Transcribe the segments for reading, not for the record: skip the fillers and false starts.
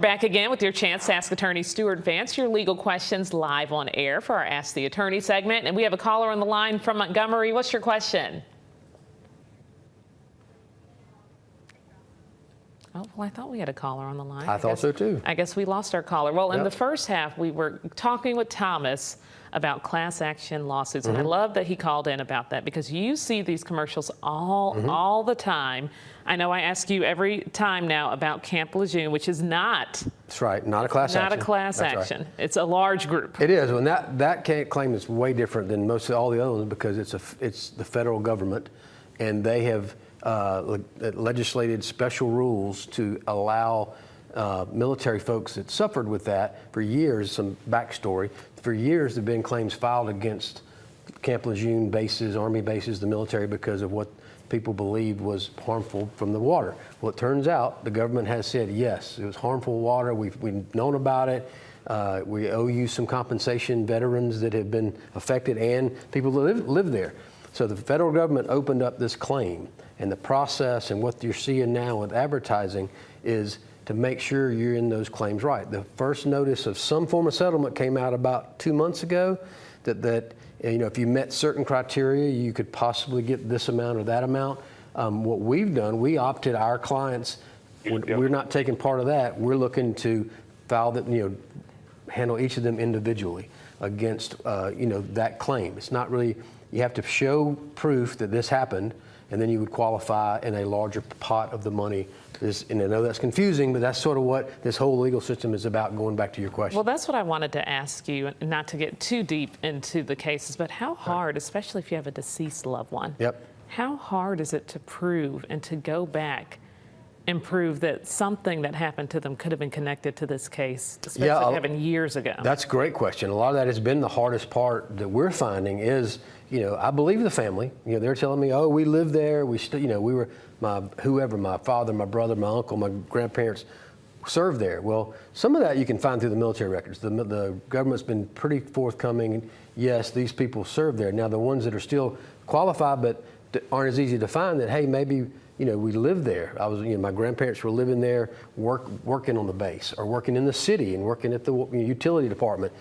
Back again with your chance to ask attorney Stewart Vance your legal questions live on air for our Ask the Attorney segment. And we have a caller on the line from Montgomery. What's your question? Oh, well, I thought we had a caller on the line. I thought so too. I guess we lost our caller. Well, in Yep. the first half, we were talking with Thomas about class action lawsuits. And I love that he called in about that because you see these commercials all the time. I know I ask you every time now about Camp Lejeune, which is not. That's right, not a class action. Not a class That's action. Right. It's a large group. It is, and that claim is way different than most of all the other ones because it's the federal government, and they have legislated special rules to allow military folks that suffered with that for years. Some backstory: for years, there have been claims filed against Camp Lejeune bases, Army bases, the military, because of what people believed was harmful from the water. Well, it turns out the government has said, yes, it was harmful water. We've known about it. We owe you some compensation, veterans that have been affected and people that live there. So the federal government opened up this claim, and the process and what you're seeing now with advertising is to make sure you're in those claims right. The first notice of some form of settlement came out about 2 months ago that if you met certain criteria, you could possibly get this amount or that amount. What we've done, we opted our clients, we're not taking part of that. We're looking to file that, handle each of them individually against, that claim. It's not really, you have to show proof that this happened, and then you would qualify in a larger pot of the money. And I know that's confusing, but that's sort of what this whole legal system is about, going back to your question. Well, that's what I wanted to ask you, not to get too deep into the cases, but how hard, especially if you have a deceased loved one, how hard is it to prove and to go back and prove that something that happened to them could have been connected to this case, especially if it happened years ago? That's a great question. A lot of that has been the hardest part that we're finding is, I believe the family. They're telling me, oh, we lived there. We were, my father, my brother, my uncle, my grandparents served there. Well, some of that you can find through the military records. The government's been pretty forthcoming. Yes, these people served there. Now, the ones that are still qualified but aren't as easy to find, that, hey, maybe, we lived there. My grandparents were living there, working on the base or working in the city and working at the utility department.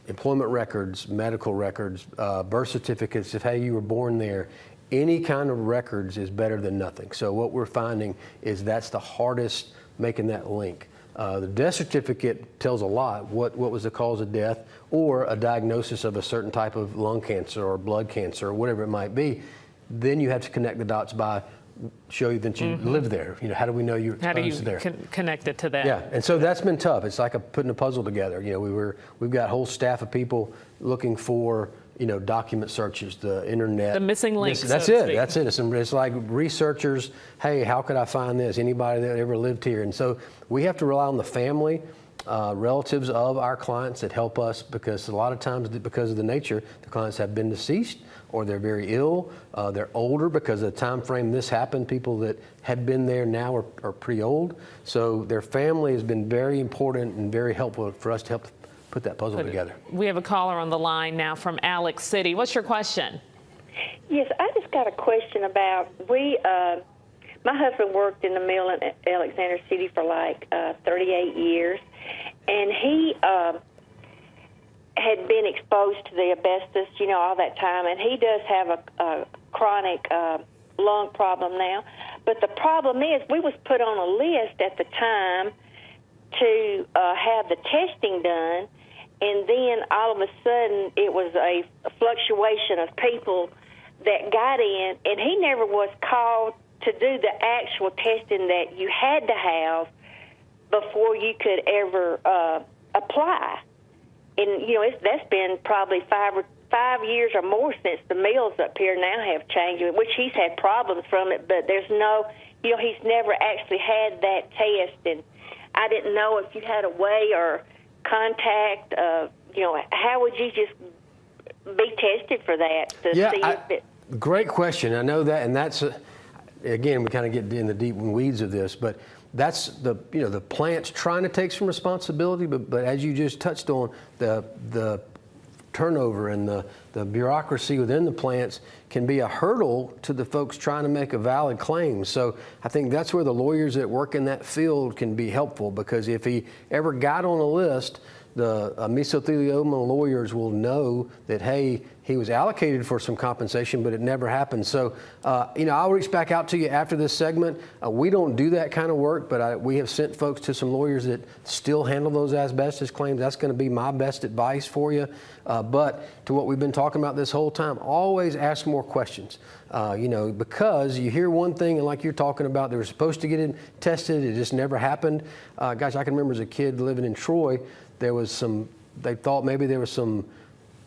Employment records, medical records, birth certificates, if, hey, you were born there. Any kind of records is better than nothing. So what we're finding is that's the hardest, making that link. The death certificate tells a lot, what was the cause of death, or a diagnosis of a certain type of lung cancer or blood cancer or whatever it might be. Then you have to connect the dots by show you that you live there. How do we know you're exposed there? How do you connect it to that? Yeah, and so that's been tough. It's like putting a puzzle together. We've got a whole staff of people looking for document searches, the internet. The missing links. That's it. That's it. It's like researchers. Hey, how could I find this? Anybody that ever lived here? And so we have to rely on the family, relatives of our clients that help us, because a lot of times, because of the nature, the clients have been deceased or they're very ill. They're older because of the time frame this happened. People that had been there now are pretty old. So their family has been very important and very helpful for us to help put that puzzle together. We have a caller on the line now from Alex City. What's your question? Yes, I just got a question about, my husband worked in the mill in Alexander City for like 38 years, and he had been exposed to the asbestos, all that time, and he does have a chronic lung problem now. But the problem is, we was put on a list at the time to have the testing done, and then all of a sudden it was a fluctuation of people that got in, and he never was called to do the actual testing that you had to have before you could ever apply. And, that's been probably 5 years or more since the mills up here now have changed, which he's had problems from it, but there's no, he's never actually had that test. And I didn't know if you had a way or contact, how would you just be tested for that to see if it... Great question. I know that, and that's, again, we kind of get in the deep weeds of this, but that's the plant's trying to take some responsibility, but as you just touched on, the turnover and the bureaucracy within the plants can be a hurdle to the folks trying to make a valid claim. So I think that's where the lawyers that work in that field can be helpful, because if he ever got on a list, the mesothelioma lawyers will know that, hey, he was allocated for some compensation, but it never happened. So, I'll reach back out to you after this segment. We don't do that kind of work, but we have sent folks to some lawyers that still handle those asbestos claims. That's going to be my best advice for you. But to what we've been talking about this whole time, always ask more questions. Because you hear one thing, and like you're talking about, they were supposed to get it tested, it just never happened. Gosh, I can remember as a kid living in Troy, they thought maybe there was some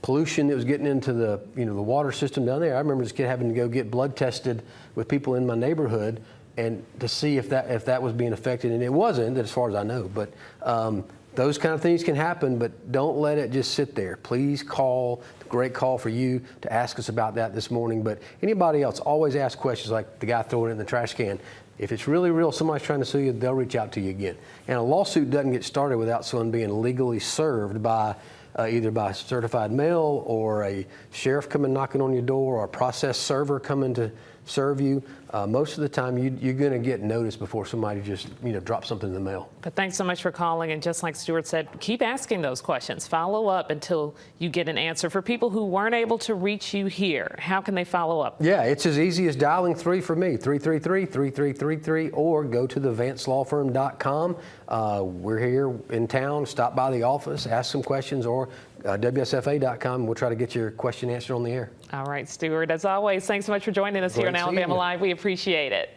pollution that was getting into the water system down there. I remember this kid having to go get blood tested with people in my neighborhood and to see if that was being affected, and it wasn't, as far as I know. But those kind of things can happen, but don't let it just sit there. Please call. Great call for you to ask us about that this morning. But anybody else, always ask questions like the guy throwing it in the trash can. If it's really real, somebody's trying to sue you, they'll reach out to you again. And a lawsuit doesn't get started without someone being legally served by either by certified mail or a sheriff coming knocking on your door or a process server coming to serve you. Most of the time, you're going to get notice before somebody just drops something in the mail. But thanks so much for calling. And just like Stewart said, keep asking those questions. Follow up until you get an answer. For people who weren't able to reach you here, how can they follow up? Yeah, it's as easy as dialing 3 for me, 333-3333, or go to thevancelawfirm.com. We're here in town. Stop by the office, ask some questions, or WSFA.com. We'll try to get your question answered on the air. All right, Stewart, as always, thanks so much for joining us here on Alabama Live. We appreciate it.